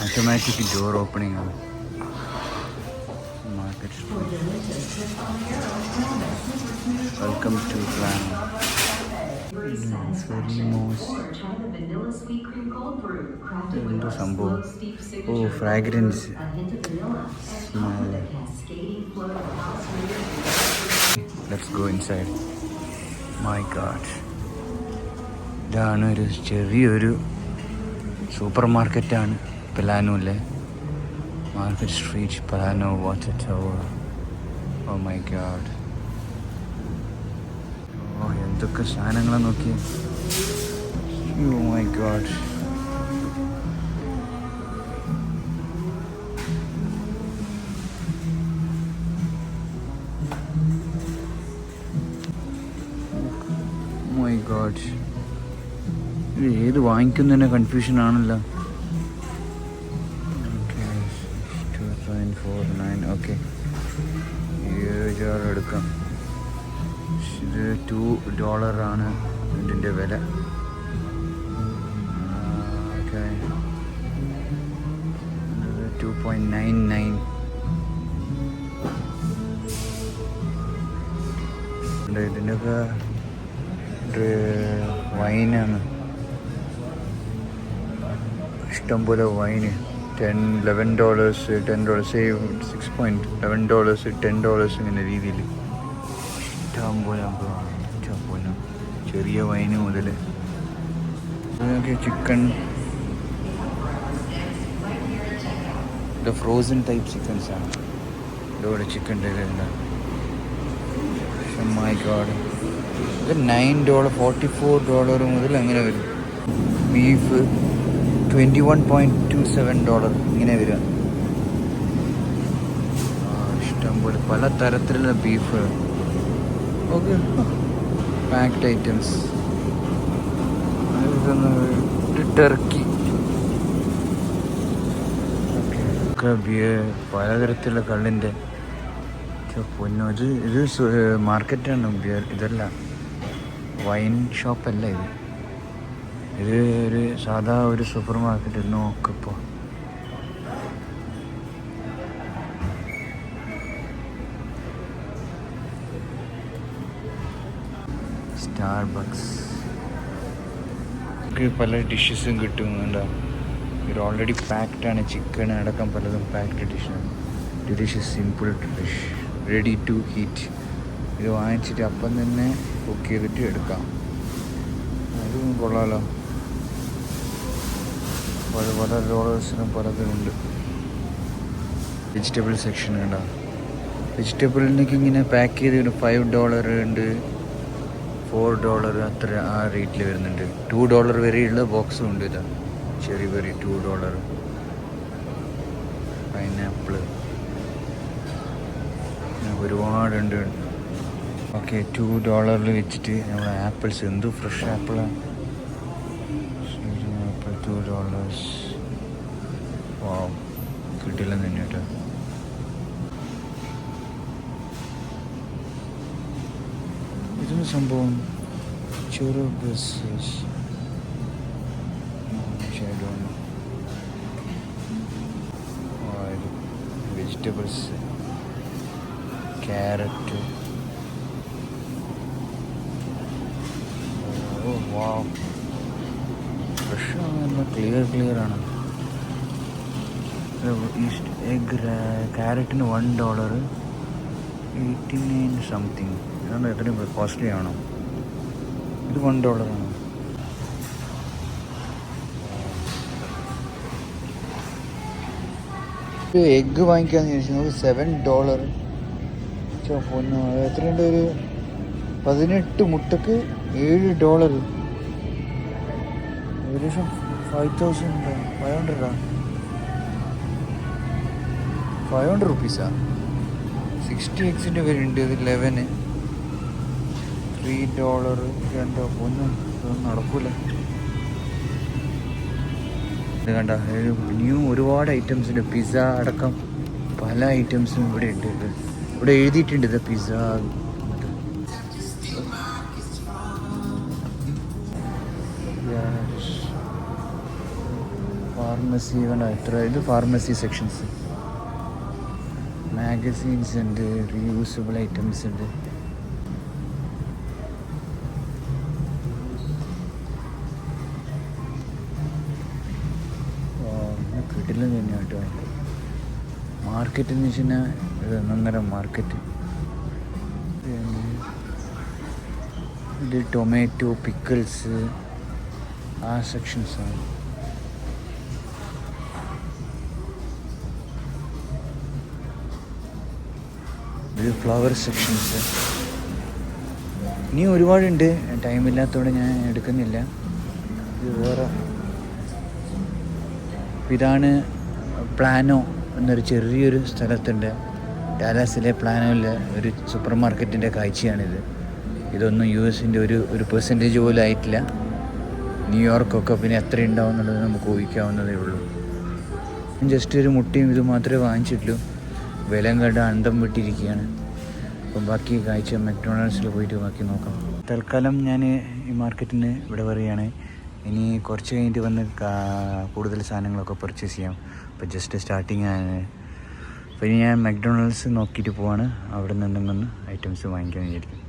Automatic door opening ആണ്. Market street. Welcome to Plano. എന്തോ സംഭവം. Oh, fragrance smell. Let's go inside. My god, ഇതാണ് ഒരു ചെറിയൊരു സൂപ്പർ മാർക്കറ്റാണ് പലാനൂല്ലേ. Market street, Plano water tower. Oh my god, oh എന്തൊക്കെ സാധനങ്ങളാണ് നോക്കിയേ. Oh my god, my god, ഇത് ഏത് വാങ്ങിക്കുന്നതിന് കൺഫ്യൂഷൻ ആണല്ലോ. ഓക്കെ, $7 എടുക്കാം. ഇത് $2 ഇതിൻ്റെ വില. ഓക്കെ, 2.99. ഇതിൻ്റെയൊക്കെ വൈനാണ്, ഇഷ്ടംപോലെ വൈന്. $11, സേവ് $6.11, $10 ഇങ്ങനെ രീതിയിൽ ഇഷ്ടംപോലെ ഇഷ്ടംപോലെ ചെറിയ വൈന് മുതൽ ഇതൊക്കെ. ചിക്കൻ, ഇത് ഫ്രോസൺ ടൈപ്പ് ചിക്കൻസാണ്. ഇതോടെ ചിക്കൻ മൈ ഗോഡ്, ഇത് $9, $44 മുതൽ അങ്ങനെ വരും. ബീഫ് $21.27 ഇങ്ങനെ വരിക. ഇഷ്ടംപോലെ പല തരത്തിലുള്ള beef. Okay, packed items. Turkey ഒക്കെ, പലതരത്തിലുള്ള കള്ളിൻ്റെ പൊന്നോ. ഇത് മാർക്കറ്റാണ്, ബിയർ. ഇതല്ല, വൈൻ ഷോപ്പല്ല ഇത്. ഇത് ഒരു സാധാ ഒരു സൂപ്പർ മാർക്കറ്റ്. നോക്കിപ്പോൾ സ്റ്റാർബക്സ്. പല ഡിഷസും കിട്ടുന്നുണ്ടോ. ഇത് ഓൾറെഡി പാക്ഡാണ്. ചിക്കൻ അടക്കം പലതും പാക്ഡ് ഡിഷാണ്. Dishes simple dish, ready to heat. ഇത് വാങ്ങിച്ചിട്ട് അപ്പം തന്നെ കുക്ക് ചെയ്തിട്ട് എടുക്കാം. അതും കൊള്ളാമല്ലോ. പല $നും പലതുണ്ട്. വെജിറ്റബിൾ സെക്ഷൻ ഉണ്ടാവും. വെജിറ്റബിളിനൊക്കെ ഇങ്ങനെ പാക്ക് ചെയ്ത് $5 ഉണ്ട്, $4 അത്ര ആ റേറ്റിൽ വരുന്നുണ്ട്. $2 വരെയുള്ള ബോക്സും ഉണ്ട്. ഇതാ ചെറി ബെറി $2, പൈനാപ്പിൾ ഒരുപാടുണ്ട്. ഓക്കെ, $2 വെച്ചിട്ട് നമ്മൾ ആപ്പിൾസ്, എന്ത് ഫ്രഷ് ആപ്പിളാണ്. ആപ്പിൾ $2. വാവ്, കിട്ടില്ല തന്നെ കേട്ടോ. ഇതൊരു സംഭവം ചെറു ബസ് വെജിറ്റബിൾസ്, ക്യാരറ്റ്. ഓ വാവ്, ഫ്രഷാണ്, ക്ലിയർ ആണ്. എഗ് ക്യാരറ്റിന് $1, 89 സംതിങ്. ഇതാണ് എത്രയും കോസ്റ്റ്ലി ആണോ. ഇത് $1 ആണ്. എഗ്ഗ് വാങ്ങിക്കാന്ന് ചോദിച്ചാൽ നമുക്ക് $7. പൊന്നോ, എത്രയുണ്ട്? ഒരു 18 മുട്ടക്ക് $7. ഏകദേശം 5,500 rupees. 60 eggsൻ്റെ വരുന്നുണ്ട്. ഇത് 11, $3. രണ്ടോ പൊന്നും, ഇതൊന്നും നടക്കൂല. ഇത് കണ്ട, ന്യൂ ഒരുപാട് ഐറ്റംസ് ഉണ്ട്. പിസ്സ അടക്കം പല ഐറ്റംസും ഇവിടെ ഉണ്ട്. ഇവിടെ എഴുതിയിട്ടുണ്ട് ഇത് പിസ്സ. ഫാർമസി കണ്ട എത്ര ഇത് ഫാർമസി സെക്ഷൻസ്, മാഗസീൻസ് ഉണ്ട്, റീയൂസബിൾ ഐറ്റംസ് ഉണ്ട്. കിട്ടില്ല തന്നെ കേട്ടോ. മാർക്കറ്റ് എന്ന് വെച്ച് കഴിഞ്ഞാൽ ഇത് ഒന്നൊന്നര മാർക്കറ്റ്. ഇത് ടൊമാറ്റോ, പിക്കിൾസ്, ആ സെക്ഷൻസാണ്. ഇത് ഫ്ലവർ സെക്ഷൻസ്. ഇനി ഒരുപാടുണ്ട്, ടൈമില്ലാത്തതുകൊണ്ട് ഞാൻ എടുക്കുന്നില്ല. ഇത് വേറെ. ഇതാണ് പ്ലാനോ എന്നൊരു ചെറിയൊരു സ്ഥലത്തുണ്ട്, ഡാലാസിലെ പ്ലാനോയിലെ ഒരു സൂപ്പർ മാർക്കറ്റിൻ്റെ കാഴ്ചയാണിത്. ഇതൊന്നും US-ൻ്റെ ഒരു പെർസെൻറ്റേജ് പോലും ആയിട്ടില്ല. ന്യൂയോർക്കൊക്കെ പിന്നെ എത്ര ഉണ്ടാവും എന്നുള്ളത് നമുക്ക് ഊഹിക്കാവുന്നതേ ഉള്ളൂ. ജസ്റ്റ് ഒരു മുട്ടയും ഇത് മാത്രമേ വാങ്ങിച്ചിട്ടുള്ളൂ. വിലം കണ്ട അന്തം വിട്ടിരിക്കുകയാണ്. അപ്പം ബാക്കി കാഴ്ച മക്ഡൊണാൾഡ്സിൽ പോയിട്ട് ബാക്കി നോക്കാം. തൽക്കാലം ഞാൻ ഈ മാർക്കറ്റിന് ഇവിടെ പറയുകയാണ്. ഇനി കുറച്ച് കഴിഞ്ഞിട്ട് വന്ന് കൂടുതൽ സാധനങ്ങളൊക്കെ പർച്ചേസ് ചെയ്യാം. അപ്പോൾ ജസ്റ്റ് സ്റ്റാർട്ടിങ് ആണ്. അപ്പോൾ ഇനി ഞാൻ മക്ഡൊണാൾഡ്സ് നോക്കിയിട്ട് പോവാണ്. അവിടെ നിന്ന് എന്തെങ്കിലും ഐറ്റംസ് വാങ്ങിക്കാൻ വിചാരിക്കും.